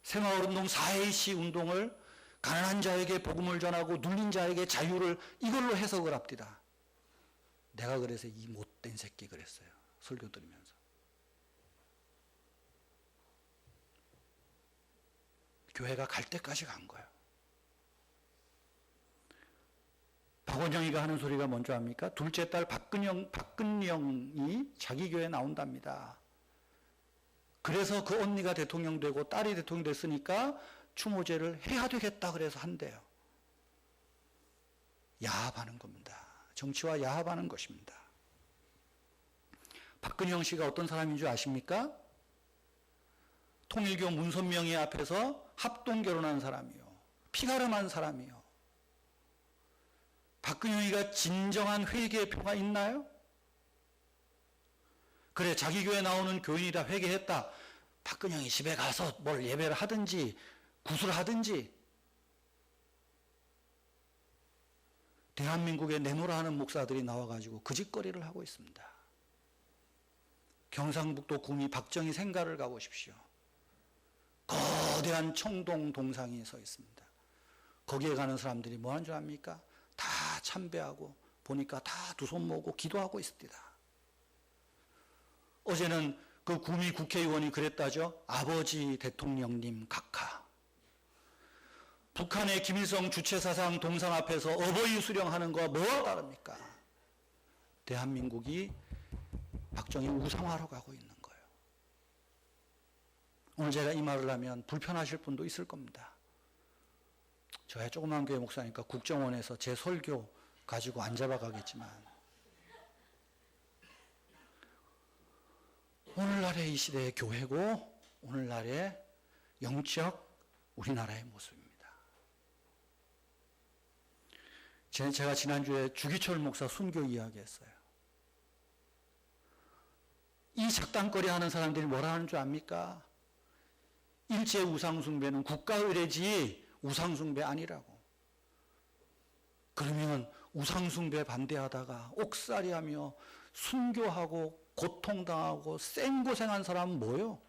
새마을운동 4.A 운동을 가난한 자에게 복음을 전하고 눌린 자에게 자유를 이걸로 해석을 합디다. 내가 그래서 이 못된 새끼 그랬어요. 설교 들으면서. 교회가 갈 때까지 간 거예요. 박원영이가 하는 소리가 뭔지 압니까? 둘째 딸 박근영이 자기 교회에 나온답니다. 그래서 그 언니가 대통령 되고 딸이 대통령 됐으니까 추모제를 해야 되겠다 그래서 한대요. 야합하는 겁니다. 정치와 야합하는 것입니다. 박근영 씨가 어떤 사람인 줄 아십니까? 통일교 문선명회 앞에서 합동결혼한 사람이요. 피가름한 사람이요. 박근영이가 진정한 회개의 표가 있나요? 그래, 자기 교회 나오는 교인이라 회개했다. 박근영이 집에 가서 뭘 예배를 하든지 구슬을 하든지. 대한민국에 내노라 하는 목사들이 나와가지고 그 짓거리를 하고 있습니다. 경상북도 구미 박정희 생가를 가보십시오. 거대한 청동 동상이 서 있습니다. 거기에 가는 사람들이 뭐 하는 줄 압니까? 다 참배하고 보니까 다 두 손 모으고 기도하고 있습니다. 어제는 그 구미 국회의원이 그랬다죠. 아버지 대통령님 각하. 북한의 김일성 주체사상 동상 앞에서 어버이 수령하는 거 뭐가 다릅니까? 대한민국이 박정희 우상화로 가고 있는 거예요. 오늘 제가 이 말을 하면 불편하실 분도 있을 겁니다. 저야 조그만 교회 목사니까 국정원에서 제 설교 가지고 안 잡아가겠지만 오늘날의 이 시대의 교회고 오늘날의 영적 우리나라의 모습입니다. 제가 지난주에 주기철 목사 순교 이야기했어요. 이 작당거리 하는 사람들이 뭐라 하는 줄 압니까? 일제 우상숭배는 국가의례지 우상숭배 아니라고. 그러면 우상숭배 반대하다가 옥살이하며 순교하고 고통당하고 생고생한 사람은 뭐예요?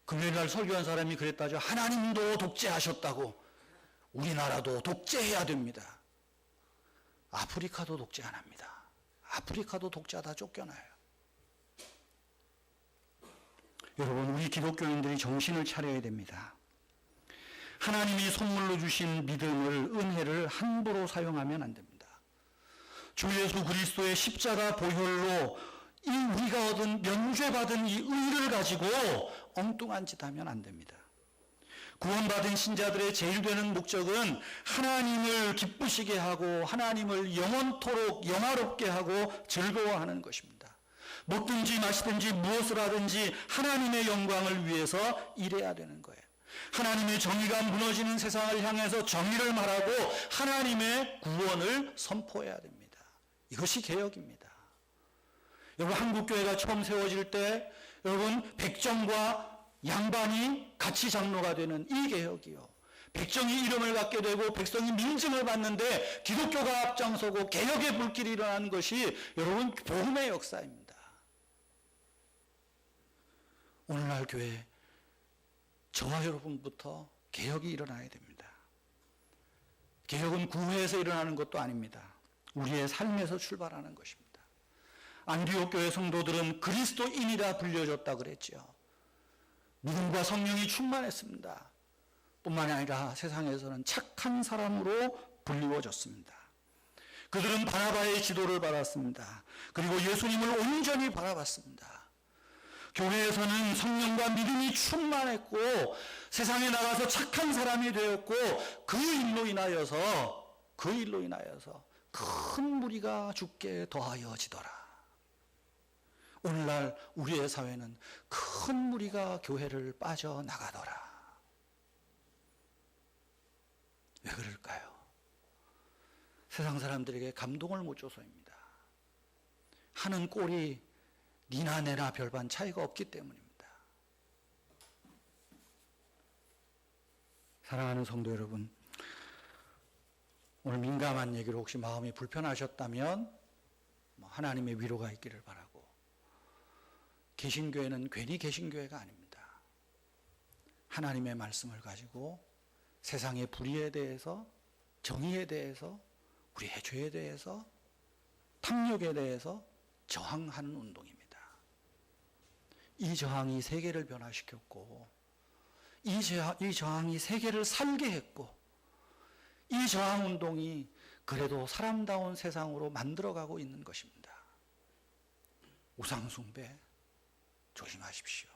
금요일날 설교한 사람이 그랬다죠. 하나님도 독재하셨다고 우리나라도 독재해야 됩니다. 아프리카도 독재 안 합니다. 아프리카도 독재하다 쫓겨나요. 여러분, 우리 기독교인들이 정신을 차려야 됩니다. 하나님이 선물로 주신 믿음을, 은혜를 함부로 사용하면 안 됩니다. 주 예수 그리스도의 십자가 보혈로 이 우리가 얻은 면죄받은 이 의를 가지고 엉뚱한 짓 하면 안 됩니다. 구원받은 신자들의 제일 되는 목적은 하나님을 기쁘시게 하고 하나님을 영원토록 영화롭게 하고 즐거워하는 것입니다. 먹든지 마시든지 무엇을 하든지 하나님의 영광을 위해서 일해야 되는 거예요. 하나님의 정의가 무너지는 세상을 향해서 정의를 말하고 하나님의 구원을 선포해야 됩니다. 이것이 개혁입니다. 여러분, 한국교회가 처음 세워질 때 여러분 백정과 양반이 같이 장로가 되는 이 개혁이요. 백정이 이름을 갖게 되고 백성이 민증을 받는데 기독교가 앞장서고 개혁의 불길이 일어나는 것이 여러분 복음의 역사입니다. 오늘날 교회 저와 여러분부터 개혁이 일어나야 됩니다. 개혁은 구회에서 일어나는 것도 아닙니다. 우리의 삶에서 출발하는 것입니다. 안디옥 교회 성도들은 그리스도인이라 불려졌다 그랬죠. 믿음과 성령이 충만했습니다. 뿐만 아니라 세상에서는 착한 사람으로 불리워졌습니다. 그들은 바나바의 지도를 받았습니다. 그리고 예수님을 온전히 바라봤습니다. 교회에서는 성령과 믿음이 충만했고 세상에 나가서 착한 사람이 되었고 그 일로 인하여서 큰 무리가 주께 더하여지더라. 오늘날 우리의 사회는 큰 무리가 교회를 빠져나가더라. 왜 그럴까요? 세상 사람들에게 감동을 못 줘서입니다. 하는 꼴이 니나 내나 별반 차이가 없기 때문입니다. 사랑하는 성도 여러분, 오늘 민감한 얘기로 혹시 마음이 불편하셨다면 하나님의 위로가 있기를 바라고, 개신교회는 괜히 개신교회가 아닙니다. 하나님의 말씀을 가지고 세상의 불의에 대해서, 정의에 대해서, 우리의 죄에 대해서, 탐욕에 대해서 저항하는 운동입니다. 이 저항이 세계를 변화시켰고 이 저항이 세계를 살게 했고 이 저항 운동이 그래도 사람다운 세상으로 만들어가고 있는 것입니다. 우상숭배 조심하십시오.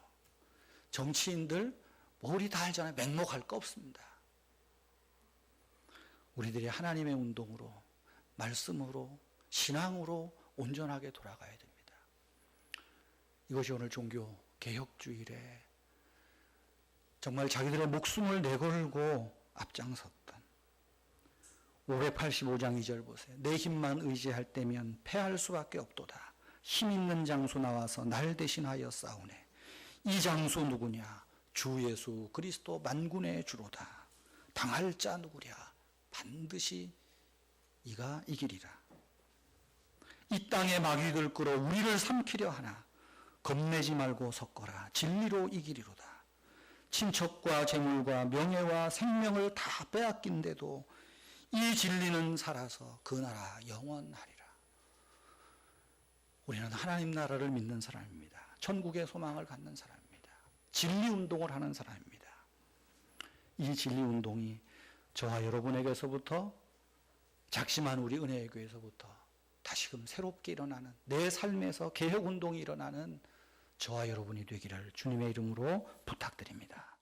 정치인들 우리 다 알잖아요. 맹목할 거 없습니다. 우리들이 하나님의 운동으로, 말씀으로, 신앙으로 온전하게 돌아가야 됩니다. 이것이 오늘 종교 개혁주일에 정말 자기들의 목숨을 내걸고 앞장섰던 585장 2절 보세요. 내 힘만 의지할 때면 패할 수밖에 없도다. 힘 있는 장수 나와서 날 대신하여 싸우네. 이 장수 누구냐? 주 예수 그리스도 만군의 주로다. 당할 자 누구랴? 반드시 이가 이기리라. 이 땅에 마귀들 끌어 우리를 삼키려 하나 겁내지 말고 섰거라. 진리로 이기리로다. 친척과 재물과 명예와 생명을 다 빼앗긴데도 이 진리는 살아서 그 나라 영원하리라. 우리는 하나님 나라를 믿는 사람입니다. 천국의 소망을 갖는 사람입니다. 진리 운동을 하는 사람입니다. 이 진리 운동이 저와 여러분에게서부터, 작심한 우리 은혜의 교회에서부터 다시금 새롭게 일어나는, 내 삶에서 개혁 운동이 일어나는 저와 여러분이 되기를 주님의 이름으로 부탁드립니다.